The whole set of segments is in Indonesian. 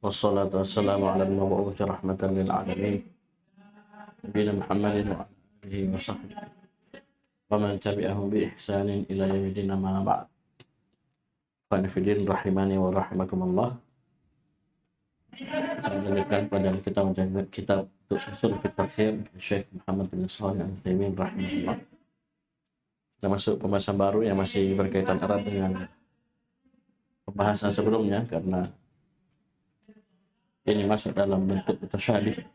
Wassalatu wassalamu ala al-mab'uuthi rahmatan lil 'alamin nabiyina Muhammadin wa ala alihi wa sahbihi wa man tabi'ahum bi ihsanin ila yaumil amma ba'd. Qanifidin rahimani wa rahimakumullah. Kita melanjutkan pelajaran kita menjaga kitab Ushul fi Tafsir Syekh Muhammad bin Shalih Al-Utsaimin rahimahullah. Kita masuk pembahasan baru yang masih berkaitan erat dengan pembahasan sebelumnya, karena ini masuk dalam bentuk mutasyabih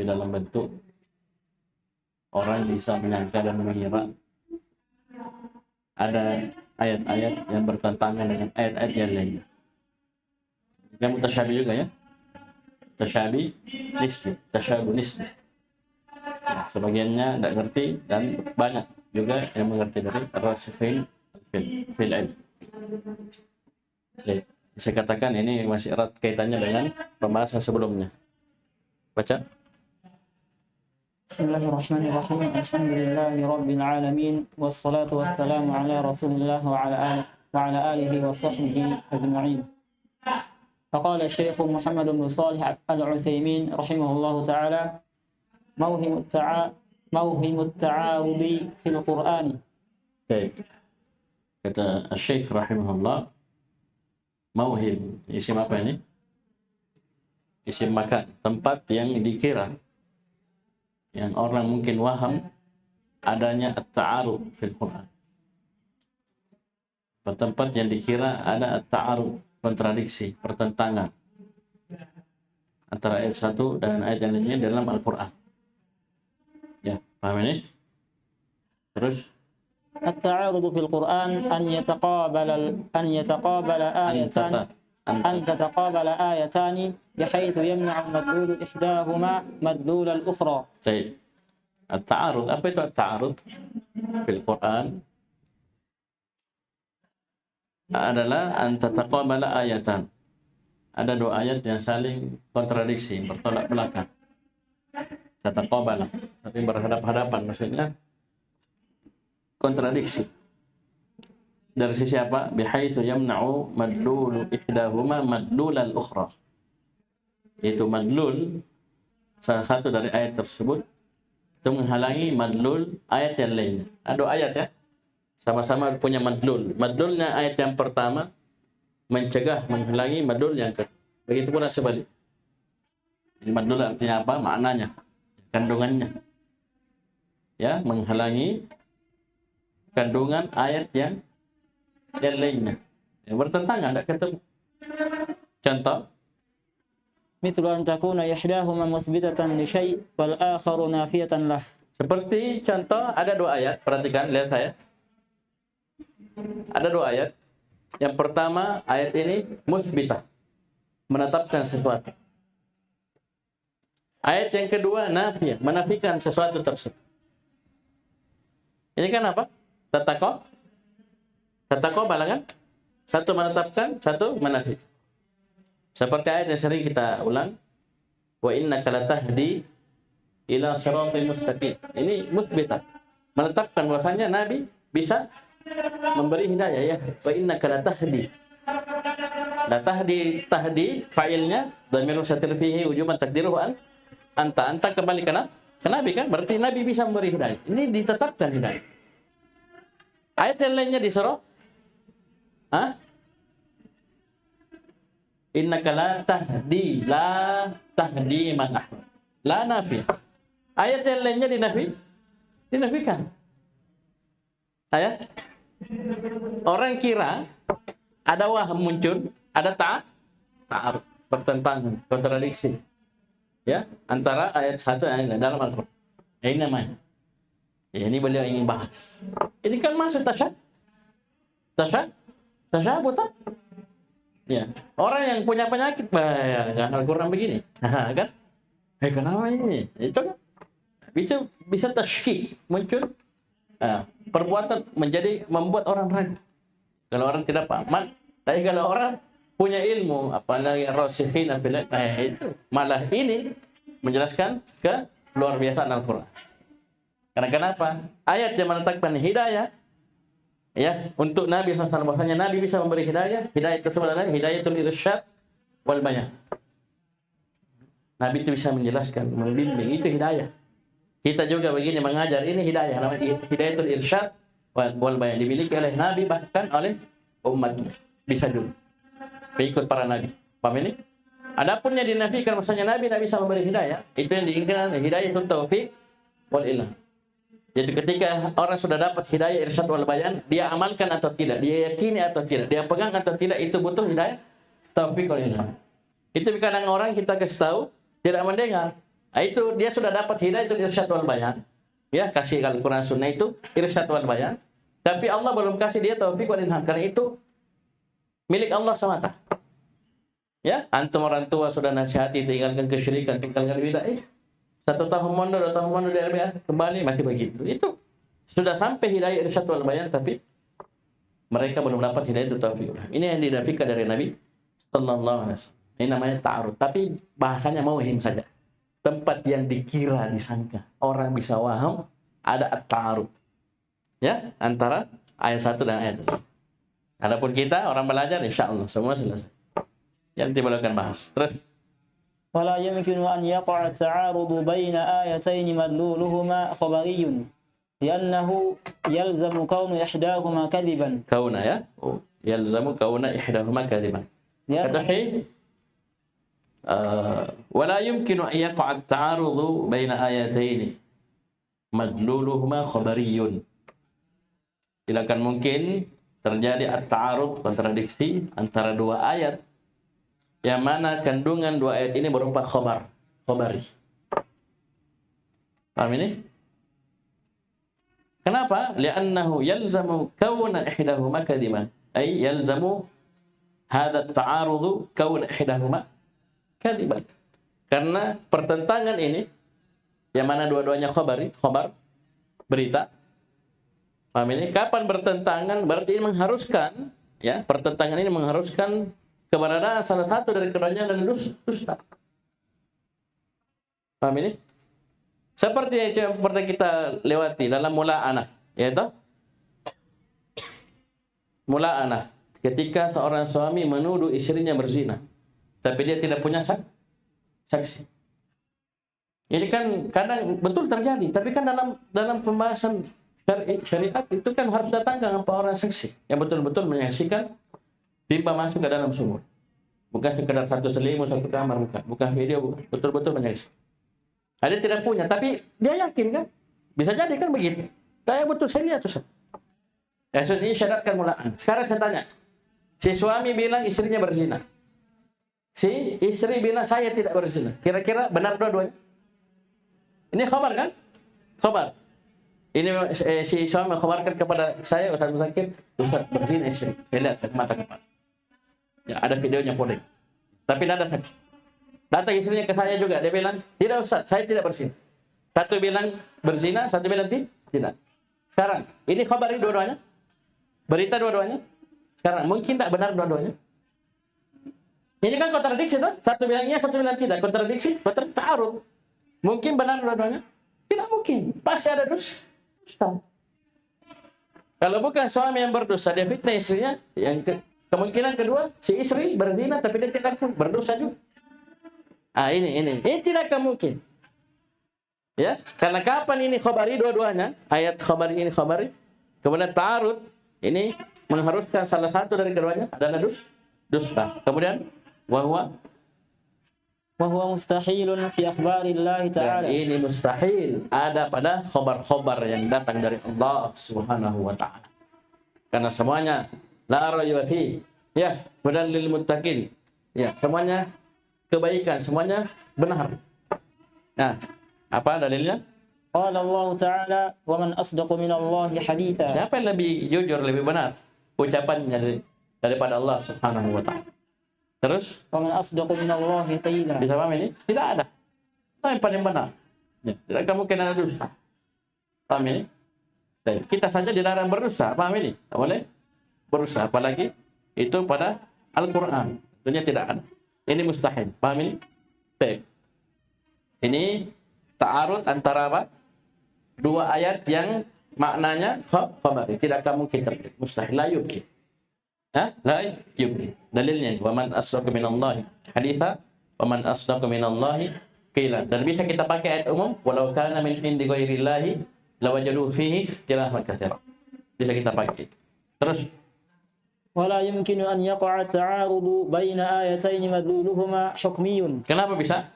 dalam bentuk orang bisa menyangka dan mengira ada ayat-ayat yang bertentangan dengan ayat-ayat yang lainnya. Yang mutasyabih juga ya, mutasyabih nisbi, tasyabuh nisbi. Ya, sebagiannya tidak ngerti dan banyak juga yang mengerti dari ar-rasikhin fil ilm. Saya katakan ini masih erat kaitannya dengan pembahasan sebelumnya. Baca. Bismillahirrahmanirrahim. Alhamdulillahi rabbil alamin wassalatu wassalamu ala Rasulillah wa ala alihi wa sahbihi ajma'in. Faqala Syekh Muhammad bin Shalih Al-Utsaimin rahimahullahu taala mawhimut ta'arudi fil Qur'ani. Baik. Kata Syekh rahimahullah, mauhim, isim apa ini? Isim makan, tempat yang dikira, yang orang mungkin waham adanya at-ta'arud fil Quran. Tempat yang dikira ada at-ta'arud, kontradiksi, pertentangan antara ayat satu dan ayat yang lainnya dalam Al-Quran. Ya, paham ini? Terus التعارض في القرآن أن تتقابل آيتان بحيث يمنع مدلول إحداهما مدلول الأخرى. طيب. التعارض, apa itu التعارض fil Quran? Adalah an tataqabala ayatan. Ada dua ayat yang saling kontradiksi, bertolak belakang. Tataqabala, tapi berhadap-hadapan, maksudnya kontradiksi. Dari sisi apa? Bihaitsu yamna'u madlulu ihdahuma madlulal ukhra. Yaitu madlul salah satu dari ayat tersebut itu menghalangi madlul ayat yang lainnya. Ada ayat ya, sama-sama punya madlul. Madlulnya ayat yang pertama mencegah, menghalangi madlul yang kedua. Begitu pula sebalik. Ini madlul artinya apa? Maknanya, kandungannya. Ya, menghalangi kandungan ayat yang lainnya, yang bertentangan, tidak ketemu. Contoh, مثل أن تكون إحداهما مثبتة لشيء والآخر نافية له. Seperti contoh, ada dua ayat, perhatikan, lihat saya. Ada dua ayat. Yang pertama, ayat ini musbitah, menetapkan sesuatu. Ayat yang kedua, nafiyah, menafikan sesuatu tersebut. Ini kan apa? Tataqabala kan? Satu menetapkan, satu menafikan. Seperti ayat yang sering kita ulang, wa innaka latahdi ila siratal mustaqim. Ini mutsbitah, menetapkan bahwasanya Nabi bisa memberi hidayah ya. Wa innaka latahdi. Latahdi, tahdi fa'ilnya dhamir mustatir fihi wujuban takdiruhu anta kembali ke Nabi kan? Berarti Nabi bisa memberi hidayah. Ini ditetapkan hidayah. Ayat yang lainnya disuruh innaka la tahdi man ahbab. La nafi. Ayat yang lainnya dinafikan. Ayat. Orang kira ada waham muncul, ada ta'arud, pertentangan, kontradiksi. Ya, antara ayat satu dan ayat lain dalam Al-Qur'an. Ini namanya. Ya, ini beliau ingin bahas. Ini kan masuk tasyabuh tak? Ya, orang yang punya penyakit, ya, Al-Quran begini, kan? Kenapa ini? Itu kan bisa tashkik, muncul perbuatan membuat orang ragu. Kalau orang tidak paham, tapi kalau orang punya ilmu, apalagi rasikhin itu malah ini menjelaskan ke luar biasa Al-Quran. Karena kenapa? Ayat yang menetapkan hidayah Ya, untuk Nabi SAW, bahwasanya Nabi bisa memberi hidayah. Hidayah tersebut adalah hidayatul irsyad wal bayan. Nabi itu bisa menjelaskan, membimbing, itu hidayah. Kita juga begini mengajar, ini hidayah, namanya hidayatul irsyad wal bayan, dimiliki oleh Nabi bahkan oleh umatnya. Bisa juga pengikut para nabi. Paham ini? Adapun yang dinafikan maksudnya Nabi tidak bisa memberi hidayah, itu yang diinginkan hidayatul taufik wal ilham. Jadi ketika orang sudah dapat hidayah irsyad wal bayan, dia amalkan atau tidak, dia yakini atau tidak, dia pegang atau tidak, itu butuh hidayah taufik wal ilham. Itu kadang orang kita kasih tahu tidak mendengar. Nah, itu dia sudah dapat hidayah itu irsyad wal bayan. Ya, kasih Al-Qur'an Sunnah itu irsyad wal bayan. Tapi Allah belum kasih dia taufik wal ilham, karena itu milik Allah semata. Ya, antum orang tua sudah nasihati tinggalkan kesyirikan, tinggalkan bid'ah. 1 tahun mundur, 2 tahun mundur dari RBA, kembali masih begitu. Itu sudah sampai hidayah irsyad wal bayan, tapi mereka belum dapat hidayah itu taufik. Ini yang dinafikan dari Nabi sallallahu alaihi wasallam. Ini namanya ta'arud, tapi bahasanya mauhim saja. Tempat yang dikira, disangka orang bisa waham, ada at-ta'arud. Ya, antara ayat 1 dan ayat 2. Adapun kita orang belajar, insyaallah semua selesai. Yang kita akan bahas. Terus ولا يمكن أن يقع التعارض بين آيتين مدلولهما خبري لأنه يلزم كون إحداهما كذبا. كون ya, يلزم كون إحداهما كذبا. Kata ولا يمكن أن يقع التعارض بين آيتين مدلولهما خبري. Tidak akan mungkin terjadi at-ta'arud, kontradiksi antara dua ayat yang mana kandungan dua ayat ini berupa khabari. Paham ini? Kenapa? Li'annahu yalzamu kauna ihdahuma kadiban. Ay yalzamu hadha at-ta'arud kauna ihdahuma kadiban. Karena pertentangan ini yang mana dua-duanya khabar, berita. Paham ini? Kapan bertentangan? Berarti ini mengharuskan, ya, pertentangan ini mengharuskan keberadaan salah satu dari keduanya dan dusta. Paham ini? Seperti yang pernah kita lewati dalam mula'anah, yaitu mula'anah. Ketika seorang suami menuduh istrinya berzina, tapi dia tidak punya saksi. Ini kan kadang betul terjadi, tapi kan dalam pembahasan syariat itu kan harus datangkan orang saksi yang betul-betul menyaksikan timba masuk ke dalam sumur. Bukan sekedar satu selimut, satu kamar, bukan video, bukan. Betul-betul menyaksikan. Ada tidak punya, tapi dia yakin kan? Bisa jadi kan begitu. Saya betul, saya lihat Ustaz. Ya, ini syaratkan mulaan. Sekarang saya tanya. Si suami bilang istrinya berzina. Si istri bilang saya tidak berzina. Kira-kira benar dua-duanya? Ini khabar kan? Khabar. Ini si suami mengkhabarkan kepada saya, Ustaz Zakir, Ustaz berzina istri. Saya lihat dari mata kepala. Ya, ada videonya boleh. Tapi tidak ada saksi. Datang istrinya ke saya juga, dia bilang, tidak Ustaz, saya tidak berzina. Satu bilang berzina, satu bilang tidak. Sekarang, ini khabar dua-duanya? Berita dua-duanya? Sekarang, mungkin tak benar dua-duanya? Ini kan kontradiksi tuh. Satu bilang iya, satu bilang tidak. Kontradiksi, ta'arud. Mungkin benar dua-duanya? Tidak mungkin. Pasti ada dusta. Kalau bukan suami yang berdosa, dia fitnah istrinya, kemungkinan kedua, si istri berzina tapi dia tidak berdosa juga. Ini tidak akan mungkin. Ya, karena kapan ini khabari dua-duanya, ayat khabari ini khabari, kemudian ta'arud ini mengharuskan salah satu dari keduanya adalah dusta. Kemudian wahwa mustahilun fi akhbarillahi ta'ala. Dan ini mustahil ada pada khabar-khabar yang datang dari Allah Subhanahu wa taala. Karena semuanya la raiba fi, ya, hudan lil muttaqin. Ya, semuanya kebaikan, semuanya benar. Nah, apa dalilnya? Qala Allah Ta'ala, "Wa man asdaqu minallahi haditha." Siapa yang lebih jujur, lebih benar ucapannya daripada Allah Subhanahu wa taala? Terus? "Wa man asdaqu minallahi qila." Bisa paham ini? Tidak ada. Itu yang paling benar. Ya, tidak akan mungkin ada dusta. Paham ini? Dan kita saja dilarang berdusta. Paham ini? Tak boleh berdusta. Apalagi itu pada Al-Quran. Tentunya tidak ada. Ini mustahil. Paham ini? Baik. Ini ta'arud antara apa? Dua ayat yang maknanya khabari, tidak akan mungkin terjadi, mustahil, la yumkin. La yumkin. Dalilnya wa man asdaqu minallahi haditha wa man asdaqu minallahi qila. Dan bisa kita pakai ayat umum, walau kana min indi ghairillahi lawajadu fihi ikhtilafan katsiran. Bisa kita pakai. Terus ولا يمكن أن يقع التعارض بين آيتين مدلولهما حكمي. Kenapa bisa?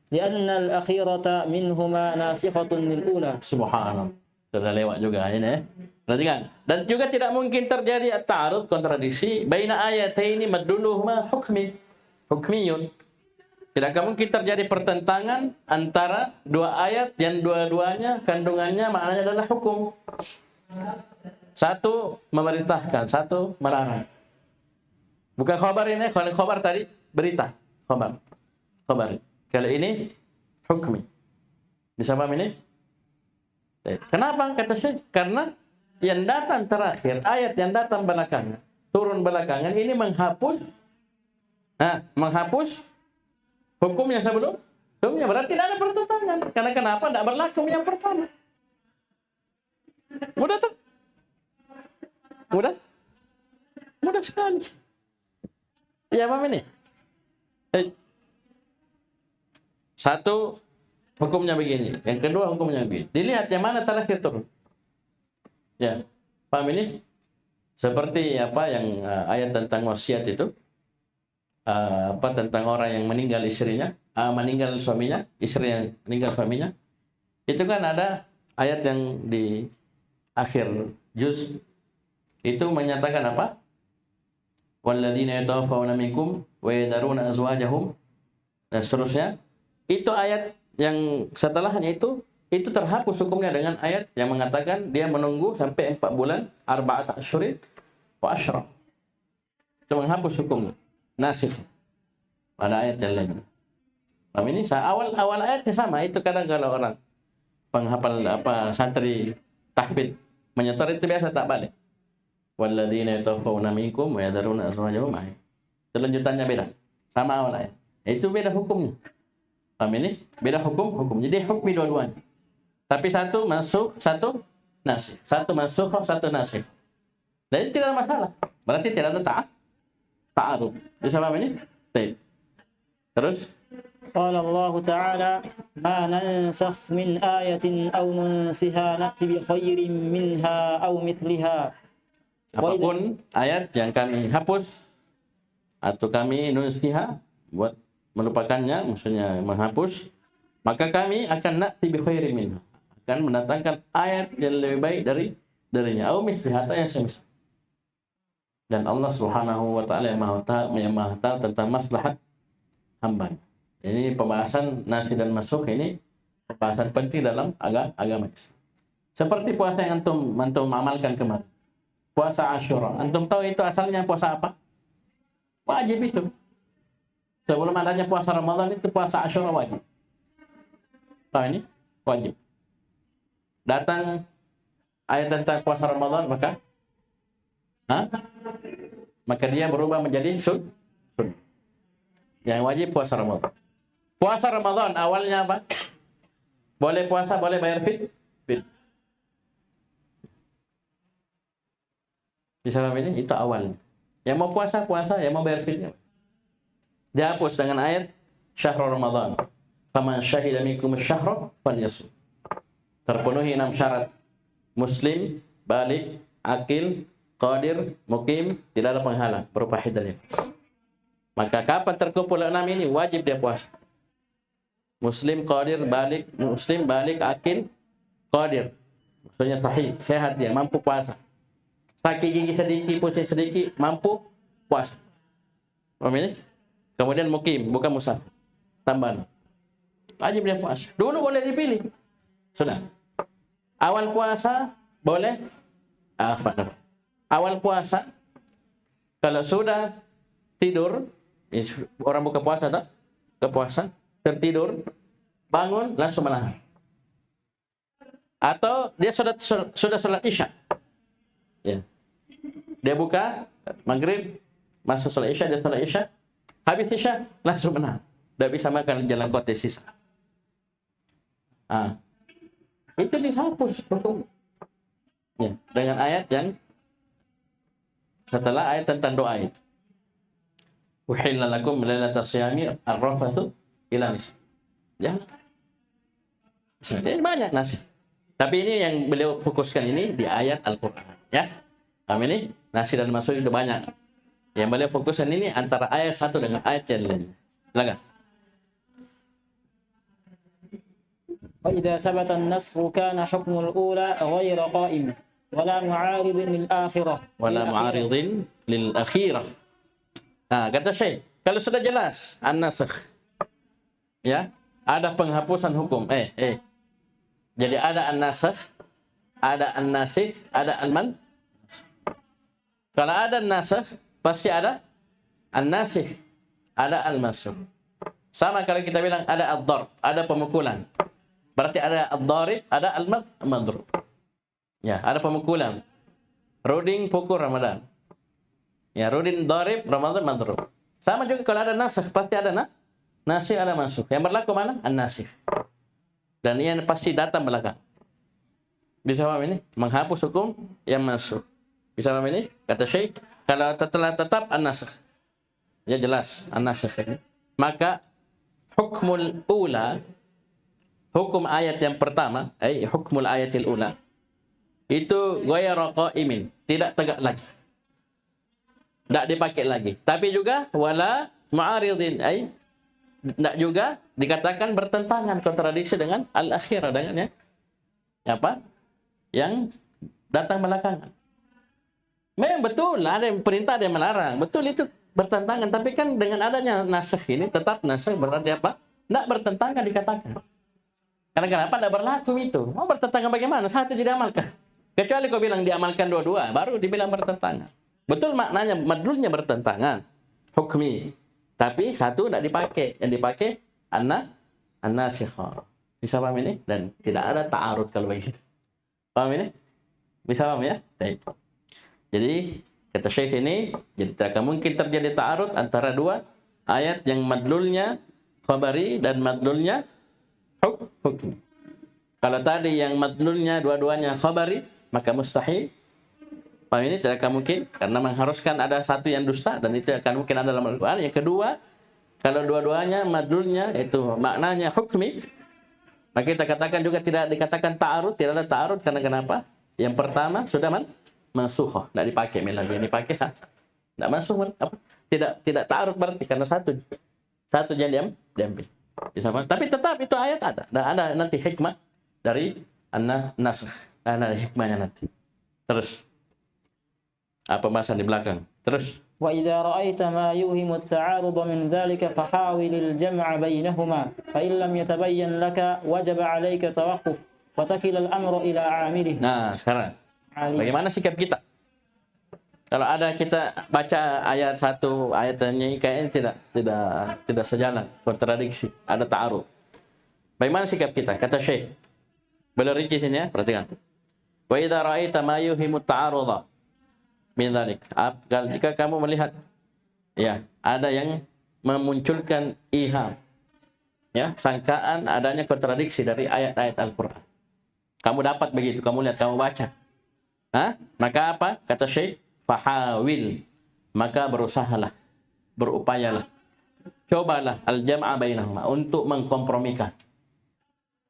لأن الأخيرة منهما ناسخة للأولى. Subhanallah. Sudah lewat juga ini. Perhatikan. Dan juga tidak mungkin terjadi at-ta'arud, kontradiksi, baina ayataini madluluhuma hukmiyun. Tidak akan mungkin terjadi pertentangan antara dua ayat yang dua-duanya kandungannya maknanya adalah hukum. Satu memerintahkan, satu melarang. Bukan khabar ini, kalau khabar tadi berita, khabar. Kalau ini hukmi. Bisa paham ini? Kenapa kata Syekh? Karena yang datang terakhir, ayat yang datang belakangan, turun belakangan ini menghapus hukumnya sebelumnya, berarti tidak ada pertentangan. Karena kenapa? Tidak berlaku yang pertama. Mudah tuh. Mudah sekali. Ya, paham ini? Satu, hukumnya begini. Yang kedua, hukumnya begini. Dilihat yang mana terakhir turun. Ya, paham ini? Seperti apa yang ayat tentang wasiat itu. Tentang orang yang meninggal istrinya, meninggal suaminya, istri yang meninggal suaminya. Itu kan ada ayat yang di akhir juz itu menyatakan apa? Walladzina yatawaffawna minkum wa yadharuna azwajahum dan seterusnya. Itu ayat yang setelahnya itu terhapus hukumnya dengan ayat yang mengatakan dia menunggu sampai 4 bulan, arba'at asyhurin wa asyra. Itu menghapus hukumnya. Nasikh. Pada ayat yang lain. Paham ini? Awal ayatnya sama. Itu kadang kalau orang penghafal santri tahfidz menyetor itu biasa tak balik. Walladzina yatawaffawna minkum wa yadharuna azwajahum. Lanjutannya beda. Sama awal ayat. Itu beda hukumnya. Paham ini? Beda hukum. Jadi hukmi dua-duanya. Tapi satu masuk, satu nasikh. Satu masuk, satu nasikh. Dan itu tidak ada masalah. Berarti tidak ada ta'arud. Bisa paham ini? Baik. Terus قال الله تعالى ما ننسخ من آية أو ننسها نأتي بخير منها أو مثلها. Apapun ayat yang kami hapus atau kami nunsiha, buat melupakannya, maksudnya menghapus, maka kami akan na'ti bi khairin minha, akan mendatangkan ayat yang lebih baik darinya, atau misliha, atau yang semisal. Dan Allah Subhanahu wa taala yang Maha tahu tentang maslahat hamba. Ini pembahasan nasi dan masuk, ini pembahasan penting dalam agama Islam. Seperti puasa yang antum amalkan kemarin. Puasa Asyura. Antum tahu itu asalnya puasa apa? Wajib itu. Sebelum adanya puasa Ramadan itu puasa Asyura wajib. Tahu ini? Wajib. Datang ayat tentang puasa Ramadan, maka dia berubah menjadi sunnah. Yang wajib puasa Ramadan. Puasa Ramadan awalnya apa? Boleh puasa, boleh bayar fit. Bisa paham ini? Itu awalnya. Yang mau puasa, yang mau bayar fitnya. Dihapus dengan ayat syahrul Ramadan. Faman syahida minkum asy-syahra falyasum. Terpenuhi 6 syarat. Muslim, balik, akil, qadir, mukim, tidak ada penghalang berupa haid dan nifas. Maka kapan terkumpul 6 ini wajib dia puasa. Muslim, qadir, balik, akil, qadir. Maksudnya sahih, sehat dia, mampu puasa. Sakit gigi sedikit, pusing sedikit, mampu puasa. Paham ini? Kemudian mukim, bukan musafir. Tambahan. Wajib dia puasa. Dulu boleh dipilih. Sudah. Awal puasa boleh. Awal puasa kalau sudah tidur, orang buka puasa tak? Ke puasa, tertidur, bangun langsung menahan. Atau dia sudah sholat Isya. Ya. Dia buka maghrib, masuk sholat Isya, dia sholat Isya, habis Isya langsung menahan. Tidak bisa makan jalan kote sisa. itu dihapus hukum. Ya, dengan ayat yang setelah ayat tentang doa itu. Uhilla lakum lailatas siyami ar-rafathu ila nisa. Jangan. Jadi banyak nasi. Tapi ini yang beliau fokuskan ini di ayat Al-Qur'an, ya. Kami ini nasi dan masuk itu banyak. Yang beliau fokuskan ini antara ayat satu dengan ayat yang lain. Silakan. وإذا ثبت النسخ كان حكم الأولى غير قائم ولا معارض للآخرة lil akhirah. Nah, kata Syekh, kalau sudah jelas an-nasakh, ya, ada penghapusan hukum. Jadi ada an-nasakh, ada an-nasikh, ada al-man. Kalau ada an-nasakh, pasti ada an-nasikh, ada al-mansukh. Sama kalau kita bilang ada ad-darb, ada pemukulan. Berarti ada ad-darib, ada al-madrub. Ya, ada pemukulan. Rudin pukul Ramadan. Ya, Rudin darib, Ramadan madrub. Sama juga kalau ada nasakh, pasti ada nasikh, ada mansukh. Yang berlaku mana? An-nasikh. Dan ini pasti datang belakang. Bisa paham ini? Menghapus hukum yang masuk. Bisa paham ini? Kata Syekh, kalau telah tetap an-nasakh. Ya jelas, an-nasakh ini. Maka hukmul ula, hukum ayat yang pertama, hukmul ayatil ula, itu ghayra qaimin, tidak tegak lagi. Tidak dipakai lagi. Tapi juga wala mu'aridin, tidak juga dikatakan bertentangan, kontradiksi dengan al-akhirah, dengan apa? Yang datang belakangan. Memang betul, ada yang perintah, ada yang melarang. Betul itu bertentangan, tapi kan dengan adanya nasakh ini tetap nasakh berarti apa? Tidak bertentangan dikatakan. Karena kenapa tidak berlaku itu? Mau bertentangan bagaimana? Satu jadi amalkan. Kecuali kau bilang diamalkan dua-dua, baru dibilang bertentangan. Betul maknanya, madlulnya bertentangan. Hukmi. Tapi satu tidak dipakai. Yang dipakai an-nasikhah. Bisa paham ini? Dan tidak ada ta'arud kalau begitu. Paham ini? Bisa paham ya? Baik. Jadi, kata Syekh ini, jadi tidak akan mungkin terjadi ta'arud antara dua ayat yang madlulnya khabari dan madlulnya hukmi. Kalau tadi yang madlulnya dua-duanya khabari, maka mustahil. Paham ini? Tidak akan mungkin. Karena mengharuskan ada satu yang dusta. Dan itu akan mungkin ada dalam Al-Quran. Yang kedua, kalau dua-duanya madlulnya itu maknanya hukmi, maka kita katakan juga tidak dikatakan ta'arud. Tidak ada ta'arud. Karena kenapa? Yang pertama sudah mansukhah. Tidak dipakai lagi. Yang dipakai satu. Tidak mansuh. Tidak ta'arud berarti. Karena satu yang diambil. Tapi tetap itu ayat ada. Dan ada nanti hikmah dari an-nasakh. Ada hikmahnya nanti. Terus. Apa bahasa di belakang? Terus. وإذا رأيت ما يوهم التعارض من ذلك فحاول الجمع بينهما فإن لم يتبين لك وجب عليك توقف وتكل الأمر إلى عامله. Nah, sekarang bagaimana sikap kita? Kalau ada kita baca ayat satu, ayatnya kayaknya tidak sejalan, kontradiksi, ada ta'arud. Bagaimana sikap kita? Kata Syekh. Beliau rinci sini ya, perhatikan. Wa idza ra'aita ma yuhimu ta'arudha min dzalik. Jika kamu melihat ya, ada yang memunculkan iham, ya, sangkaan adanya kontradiksi dari ayat-ayat Al-Qur'an. Kamu dapat begitu, kamu lihat, kamu baca. Maka apa? Kata Syekh, fahawil, maka berusahalah, berupayalah, cobalah al-jam'a bainahuma, untuk mengkompromikan.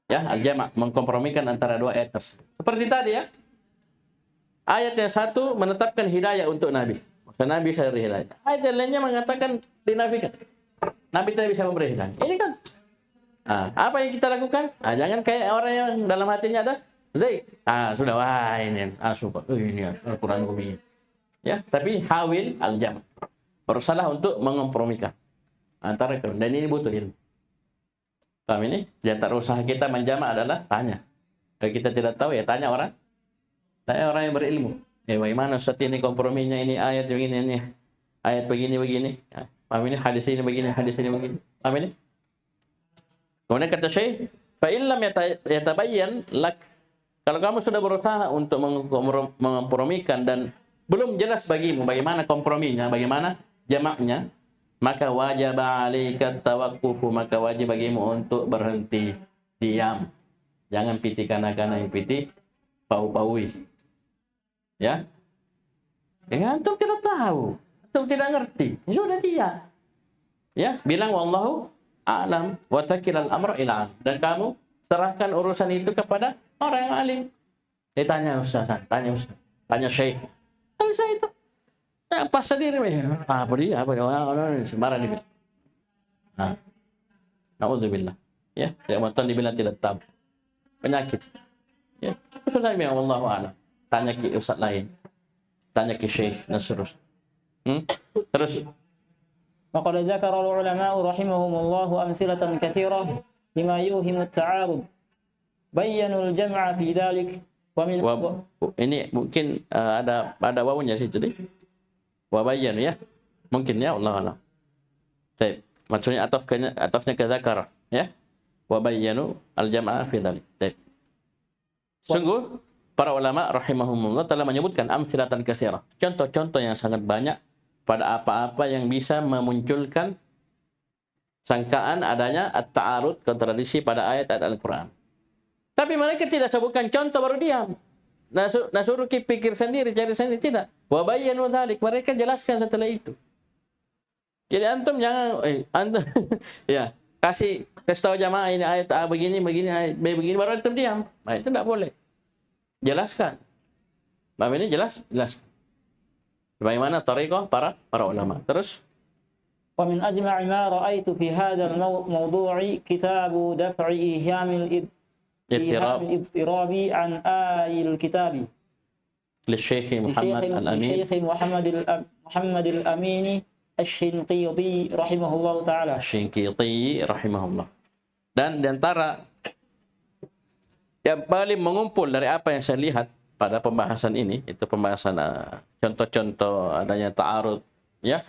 Ya, al-jama', mengkompromikan antara dua ayat tersebut. Seperti tadi ya. Ayat yang satu menetapkan hidayah untuk Nabi. Maka Nabi bisa beri hidayah. Ayat yang lainnya mengatakan dinafikan. Nabi tidak bisa memberi hidayah. Ini kan. Apa yang kita lakukan? Jangan kayak orang yang dalam hatinya ada Zaid. Sudah, wah ini. Sumpah. Ini Al-Quran begini. Ya, tapi hawil al-jam'. Berusaha untuk mengkompromikan antara kedua. Dan ini butuh ilmu. Paham ini? Di antara usaha kita menjama' adalah tanya. Kalau kita tidak tahu ya tanya orang. Tanya orang yang berilmu. Ya bagaimana Ustaz ini komprominya, ini ayat begini, ini ayat begini. Ya, paham ini? Hadis ini begini, hadis ini begini. Paham ini? Kemudian kata Syekh, fa illam yatabayyan lak. Kalau kamu sudah berusaha untuk mengkompromikan dan belum jelas bagimu bagaimana komprominya, bagaimana jamaknya, maka wajib 'alaika tawaqqufu, maka wajib bagimu untuk berhenti, diam. Jangan piti kana-kana, piti pau-paui. Ya. Antum tidak tahu, antum tidak ngerti. Sudah dia. Ya, bilang wallahu a'lam wa takilal amra ila. Dan kamu serahkan urusan itu kepada orang yang alim. Tanya ustaz, tanya ustaz, tanya syekh. Kalau saya itu pas sendiri, apa dia, sembarang dibilang. Nah, naudzubillah. Ya, kemudian dibilang tidak tahu. Penyakit. Ya, ustaz bilang wallahu a'lam. Tanya ke ustaz lain. Tanya ke syekh dan seterusnya. Terus وقد ذكر العلماء رحمهم الله أمثلة كثيرة لما يوهم التعارض بينوا الجمع في ذلك ومن ini mungkin ada wawunya situ deh. Wabayyan ya. Mungkin ya Allah alam. Baik, maksudnya atafnya ke zakar ya. Wabayyanu al-jam'a fi dzalik. Baik. Sungguh para ulama rahimahumullah telah menyebutkan amsilatan katsirah. Contoh-contoh yang sangat banyak pada apa-apa yang bisa memunculkan sangkaan adanya at-ta'arud, kontradiksi pada ayat-ayat Al-Quran. Tapi mereka tidak sebutkan contoh baru diam. Nasuruh pikir sendiri, cari sendiri. Tidak. Wa bayyanu dzalik. Mereka jelaskan setelah itu. Jadi antum jangan antum ya, kasih tahu jamaah ini ayat A begini, ayat B begini, baru antum diam. Nah, itu tidak boleh. Jelaskan. Bab ini jelaskan. Bagaimana tariqah para ulama. Terus ومن أجمع ما رأيت في هذا الموضوع كتاب دفع إيهام الاضطراب عن آي الكتاب للشيخ محمد الأمين الشنقيطي رحمه الله تعالى. الشنقيطي رحمه الله. Dan diantara yang paling mengumpul dari apa yang saya lihat pada pembahasan ini, itu pembahasan contoh-contoh adanya ta'arud, ya.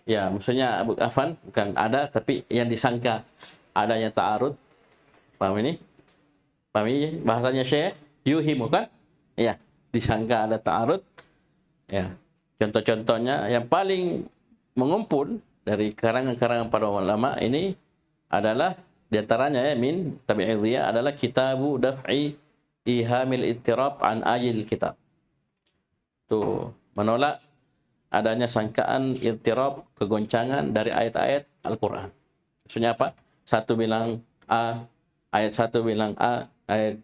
Ya, maksudnya Abu Afan bukan ada, tapi yang disangka adanya ta'arud. Paham ini? Paham ini? Bahasanya Syekh yuhimu kan? Ya, disangka ada ta'arud. Ya, contoh-contohnya yang paling mengumpul dari karangan-karangan para ulama ini adalah diantaranya ya min tabi'idhiyah adalah kitabu daf'i ihamil ittirab an ayil kitab. Tuh, menolak adanya sangkaan ittirab, kegoncangan dari ayat-ayat Al-Quran. Maksudnya apa? Satu bilang A, ayat satu bilang A, ayat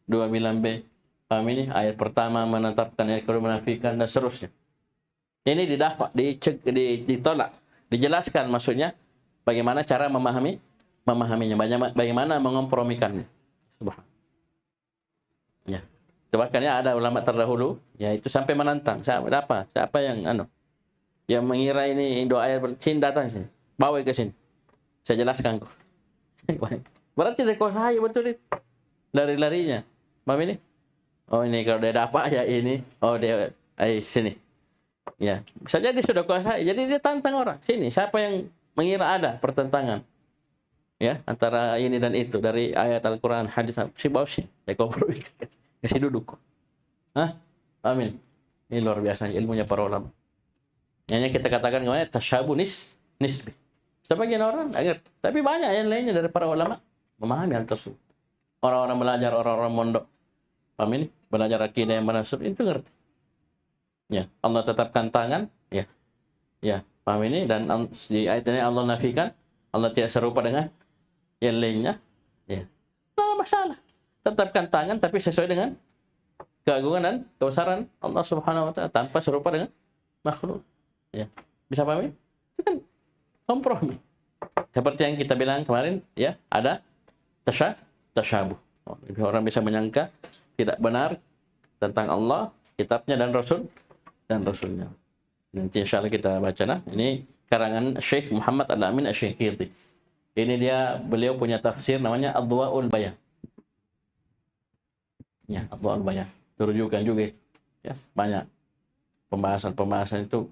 dua bilang B. Paham ini? Ayat pertama menetapkan, ayat kedua menafikan, dan seterusnya. Ini ditolak, dijelaskan maksudnya bagaimana cara memahaminya, bagaimana mengompromikannya. Subhanallah. Ya. Bahkan ya ada ulama terdahulu, ya itu sampai menantang. Siapa yang mengira ini doa ayat sini datang sini, bawa ke sini. Saya jelaskan kok. Berarti dia kuasai betul itu. Lari-larinya. Paham ini? Oh ini kalau dia dapat ya ini. Oh dia sini. Ya, bisa jadi sudah kuasai. Jadi dia tantang orang. Sini, siapa yang mengira ada pertentangan? Ya, antara ini dan itu dari ayat Al-Quran, hadis, si bawa sini. Saya kompromi. Kasih duduk. Hah? Amin. Ini luar biasa ilmunya para ulama. Yang kita katakan namanya tasyabuh nisbi. Sebagian orang enggak ngerti, tapi banyak yang lainnya dari para ulama memahami hal tersebut. Orang-orang belajar, orang-orang mondok, paham ini? Belajar akidah yang manasub itu ngerti. Ya, Allah tetapkan tangan, ya. Ya, paham ini? Dan di ayat ini Allah nafikan, Allah tidak serupa dengan yang lainnya. Ya. Nah, masalah. Tetapkan tangan tapi sesuai dengan keagungan dan kebesaran Allah Subhanahu wa taala tanpa serupa dengan makhluk. Ya. Bisa pahami? Itu kan kompromi. Seperti yang kita bilang kemarin, ya, ada tasyabuh. Orang bisa menyangka tidak benar tentang Allah, kitabnya dan rasulnya. Nanti insyaallah kita baca lah. Ini karangan Syekh Muhammad Al-Amin Asy-Syanqiti. Ini beliau punya tafsir namanya Adwaul Bayan. Ya, Adwaul Bayan. Terujukan juga. Ya, banyak pembahasan itu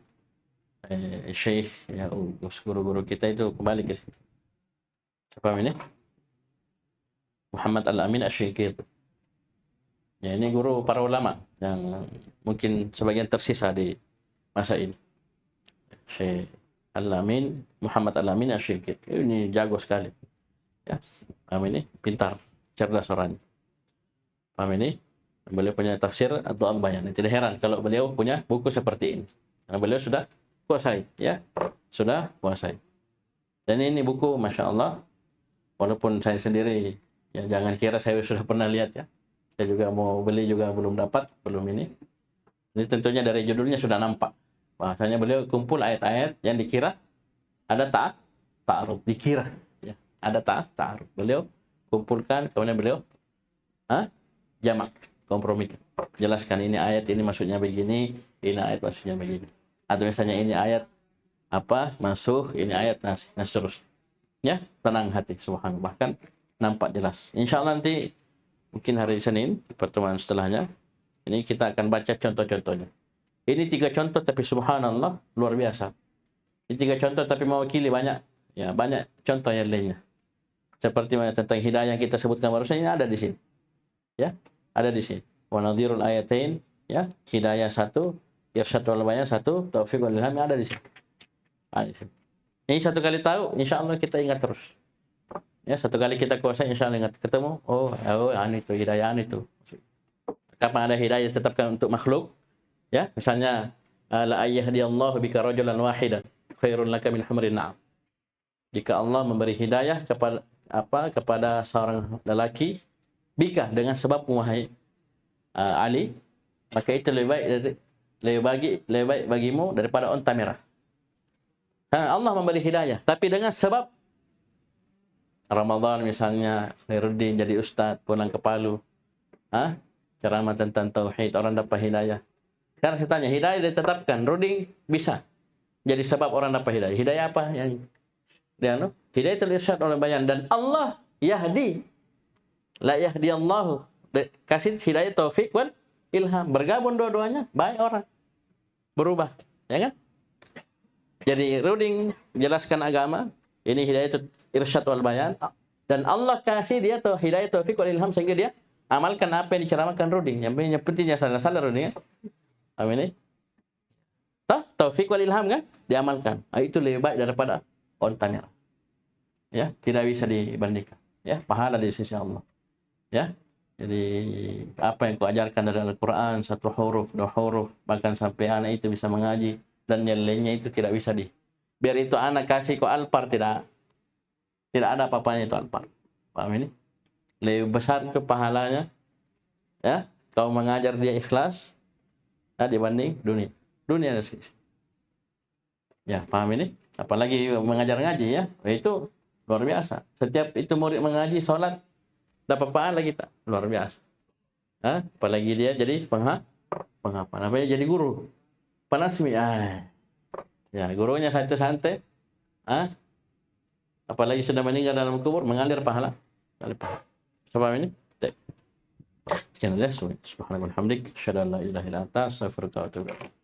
Syekh, ya, guru-guru kita itu kembali ke situ. Siapa ini? Muhammad Al-Amin Asy-Syanqiti. Ya, ini guru para ulama yang mungkin sebagian tersisa di masa ini. Syekh Al-Amin, Muhammad Al-Amin Asy-Syanqiti. Ini jago sekali. Ya, kami ini pintar, cerdas orangnya. Paham ini? Beliau punya tafsir atau al-bayan. Tidak heran kalau beliau punya buku seperti ini. Karena beliau sudah kuasai, ya. Sudah kuasai. Dan ini buku, Masya Allah, walaupun saya sendiri, ya jangan kira saya sudah pernah lihat ya. Saya juga mau beli juga belum dapat, belum ini. Ini tentunya dari judulnya sudah nampak. Bahasanya beliau kumpul ayat-ayat yang dikira ada ta'arud, dikira. Ya, ada ta'arud. Beliau kumpulkan, kemudian beliau jamak, kompromi. Jelaskan ini ayat ini maksudnya begini, ini ayat maksudnya begini. Atau misalnya ini ayat masuk, ini ayat nasih, dan seterusnya. Ya, tenang hati, subhanallah. Bahkan nampak jelas. Insya Allah nanti mungkin hari Senin pertemuan setelahnya ini kita akan baca contoh-contohnya. Ini 3 contoh tapi subhanallah luar biasa. Ini 3 contoh tapi mewakili banyak, ya banyak contoh yang lainnya. Seperti tentang hidayah yang kita sebutkan barusan, ini ada di sini. Ya, ada di sini. Wa nadhirul ayatain, ya, hidayah 1, irsyad wal bayan 1, taufik wal ilham ada di sini. Ada di sini. Ini satu kali tahu, insyaallah kita ingat terus. Ya, satu kali kita kuasai, insyaallah ingat. Ketemu, itu hidayah itu. Kapan ada hidayah tetapkan untuk makhluk, ya, misalnya la ayyahdiyallahu bika rajulan wahidan khairun laka min humrin na'am. Jika Allah memberi hidayah kepada seorang lelaki bika dengan sebab wahai Ali, maka itu lebih baik bagimu daripada unta merah. Allah memberi hidayah, tapi dengan sebab Ramadan misalnya, Khairuddin jadi ustaz, pulang ke Palu, ceramah tentang tauhid, orang dapat hidayah. Sekarang saya tanya, hidayah ditetapkan, Ruding bisa jadi sebab orang dapat hidayah. Hidayah apa yang hidayah terlihat oleh bayan, dan Allah yahdi. La yahdiyallahu, kasih hidayah taufik wal ilham, bergabung dua-duanya, baik orang berubah, ya kan? Jadi Ruding jelaskan agama, ini hidayah itu irsyad wal bayan, dan Allah kasih dia hidayah taufik wal ilham sehingga dia amalkan apa yang diceramahkan Ruding. Yang pentingnya salah Ruding, ya. Amin. Taufik wal ilham kan diamalkan. Itu lebih baik daripada onta merah. Ya, tidak bisa dibandingkan. Ya, pahala di sisi Allah. Ya, jadi apa yang kau ajarkan dari Al-Quran, 1 huruf, 2 huruf, bahkan sampai anak itu bisa mengaji, dan yang lainnya itu tidak bisa biar itu anak kasih kau alpar, tidak ada apa-apanya itu alpar. Paham ini? Lebih besar itu pahalanya, ya, kau mengajar dia ikhlas, dibanding dunia ada sisi. Ya, paham ini? Apalagi mengajar ngaji, ya, itu luar biasa. Setiap itu murid mengaji, sholat, dapat pahala kita, luar biasa. Apalagi dia jadi penghafal, namanya jadi guru, penasmi. Ya, gurunya santai-santai, apalagi sudah meninggal dalam kubur, mengalir pahala. Sebab ini, sekian aja. Subhanallah, alhamdulillah, asyhadu an la ilaha illa anta, astaghfiruka wa atubu ilaik.